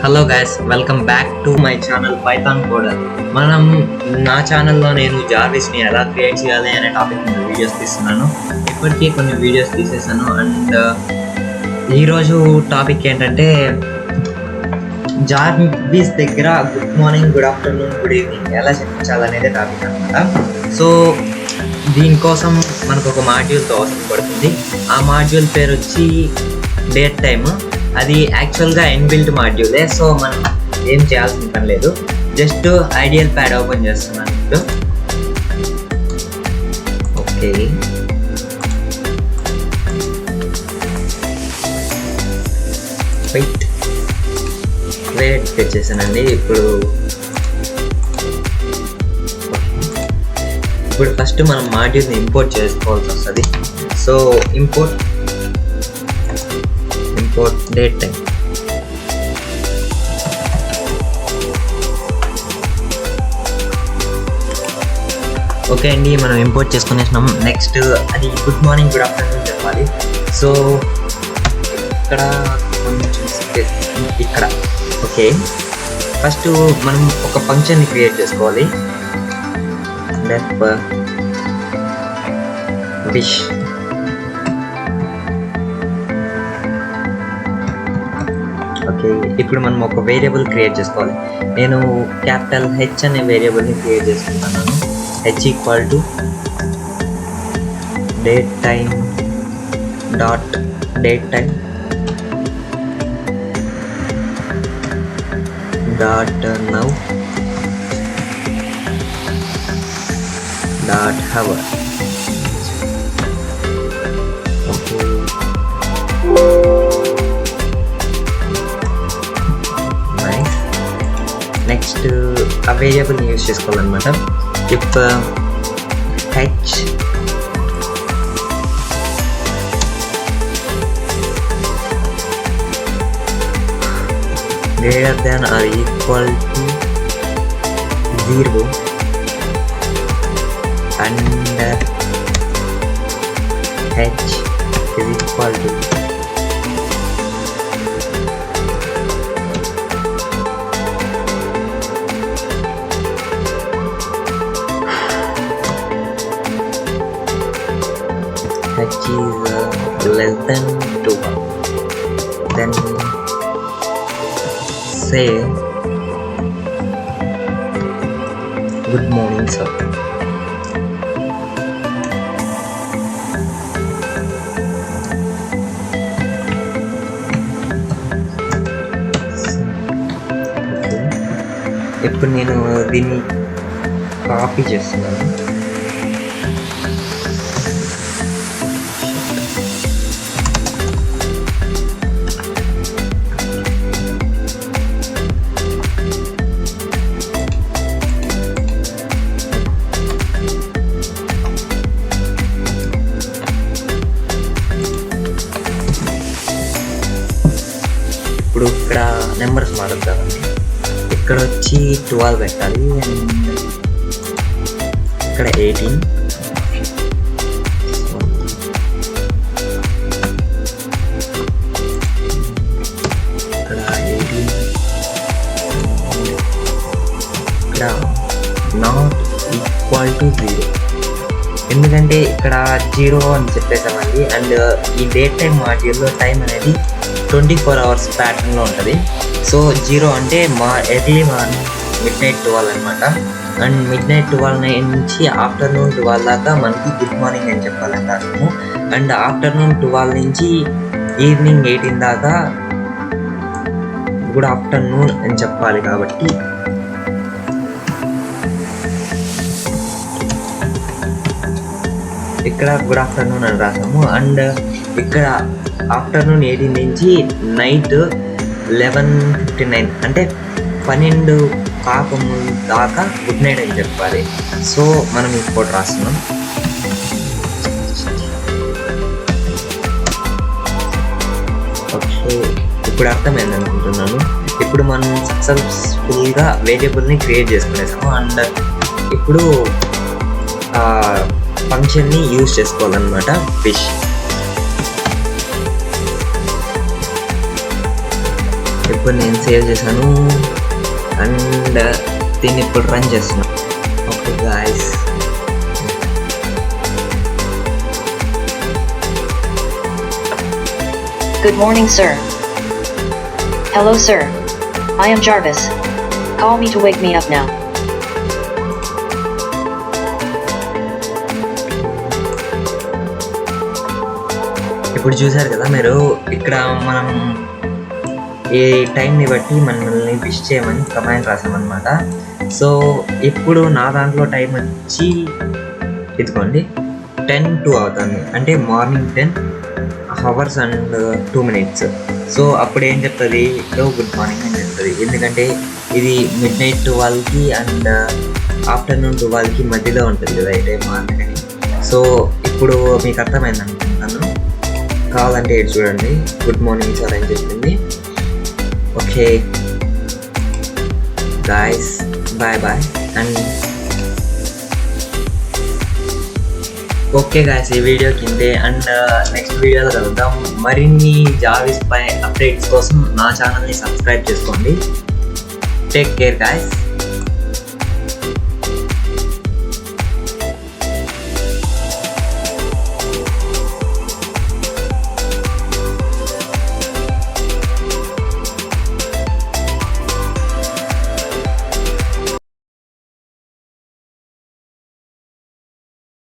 Hello guys, welcome back to my channel Python కోడర్. నా ఛానల్లో నేను జార్విస్ని ఎలా క్రియేట్ చేయాలి అనే టాపిక్ మీద వీడియోస్ తీస్తున్నాను. ఇప్పటికీ కొన్ని వీడియోస్ తీసేసాను. అండ్ ఈరోజు టాపిక్ ఏంటంటే జార్విస్ దగ్గర good morning, good afternoon, good evening ఎలా చెప్పించాలనేదే టాపిక్ అనమాట. సో దీనికోసం మనకు ఒక మాడ్యూల్తో అవసరం పడుతుంది. ఆ మాడ్యూల్ పేరు వచ్చి డేట్ టైమ్. అది యాక్చువల్గా ఇన్బిల్ట్ మాడ్యూలే. సో మనం ఏం చేయాల్సిన పని లేదు, జస్ట్ ఐడియల్ ప్యాడ్ ఓపెన్ చేస్తున్నాను ఇప్పుడు. ఓకే, వెయిట్ తెచ్చేసానండి. ఇప్పుడు ఫస్ట్ మనం మాడ్యూల్ని ఇంపోర్ట్ చేసుకోవాల్సి వస్తుంది. So import date time. Okay అండి, మనం ఇంపోర్ట్ చేసుకునేసినాం. నెక్స్ట్ అది గుడ్ మార్నింగ్, గుడ్ ఆఫ్టర్నూన్ చెప్పాలి. సో ఇక్కడ ఓకే, ఫస్ట్ మనం ఒక ఫంక్షన్ని క్రియేట్ చేసుకోవాలి. విష్ ఓకే, ఇప్పుడు మనం ఒక వేరియబుల్ క్రియేట్ చేసుకోవాలి. నేను క్యాపిటల్ హెచ్ అనే వేరియబుల్ని క్రియేట్ చేసుకుంటున్నాను. H equal to date time dot date time dot now dot hour. Okay, next ఆ వేరియబుల్ని యూజ్ చేసుకోవాలన్నమాట. If H greater than or equal to 0 and H is equal to H is less than 2. Then say good morning sir. ఇప్పుడు నేను దీన్ని copy చేస్తున్నాను. ఇప్పుడు ఇక్కడ numbers మారుద్దామండి. ఇక్కడ వచ్చి 12 పెట్టాలి అండ్ ఇక్కడ 18. ఇక్కడ 18. ఇక్కడ నాట్ ఈక్వల్ టు 0, ఎందుకంటే ఇక్కడ 0 అని చెప్పేసామండి. అండ్ ఈ డేట్ టైం మాడ్యూల్లో టైం అనేది 24 అవర్స్ ప్యాటర్న్లో ఉంటుంది. సో 0 అంటే ఎర్లీ మార్నింగ్ మిడ్నైట్ 12 అనమాట. అండ్ మిడ్నైట్ 12 నుంచి ఆఫ్టర్నూన్ 12 దాకా మనకి గుడ్ మార్నింగ్ అని చెప్పాలంటాము. అండ్ ఆఫ్టర్నూన్ 12 నుంచి ఈవినింగ్ 18 దాకా గుడ్ ఆఫ్టర్నూన్ అని చెప్పాలి. కాబట్టి ఇక్కడ గుడ్ ఆఫ్టర్నూన్ అని రాసాము. అండ్ ఇక్కడ ఆఫ్టర్నూన్ 18 నుంచి నైట్ 11:59 అంటే 12 కాకముందు దాకా గుడ్ నైట్ అని చెప్పాలి. సో మనం ఇంకోటి రాస్తున్నాం. ఓకే, ఇప్పుడు అర్థమైంది అనుకుంటున్నాను. ఇప్పుడు మనం సక్సెస్ఫుల్గా వేరియబుల్ని క్రియేట్ చేసుకునేసాము. అండ్ ఇప్పుడు ఫంక్షన్ని యూజ్ చేసుకోవాలన్నమాట. ఫిష్ ఇప్పుడు నేను సేవ్ చేశాను అండ్ దీన్ని ఇప్పుడు రన్ చేస్తున్నాను. Okay guys, Good morning, sir. Hello, sir. I am Jarvis. Call me to wake me up now. ఇప్పుడు చూసారు కదా మీరు, ఇక్కడ మనం ఈ టైంని బట్టి మనల్ని విష్ చేయమని కమాండ్ రాసామన్నమాట. సో ఇప్పుడు నా దాంట్లో టైం వచ్చి ఇదిగోండి 10:02 అవుతుంది, అంటే morning 10 hours and 2 minutes. So అప్పుడు ఏం చెప్తుంది, గుడ్ మార్నింగ్ అని చెప్తుంది. ఎందుకంటే ఇది midnight 12కి అండ్ ఆఫ్టర్నూన్ 12కి మధ్యలో ఉంటుంది కదా ఈ టైం అందుకని. సో ఇప్పుడు మీకు అర్థమైంది అనుకుంటున్నాను. కావాలంటే ఇది చూడండి, గుడ్ మార్నింగ్ సార్ అని చెప్పింది. Okay guys, bye bye and okay guys, ఈ వీడియో కిందే అండ్ నెక్స్ట్ వీడియోలో కలుద్దాం. మరిన్ని జార్విస్ పై అప్డేట్స్ కోసం నా ఛానల్ని సబ్స్క్రైబ్ చేసుకోండి. Take care guys.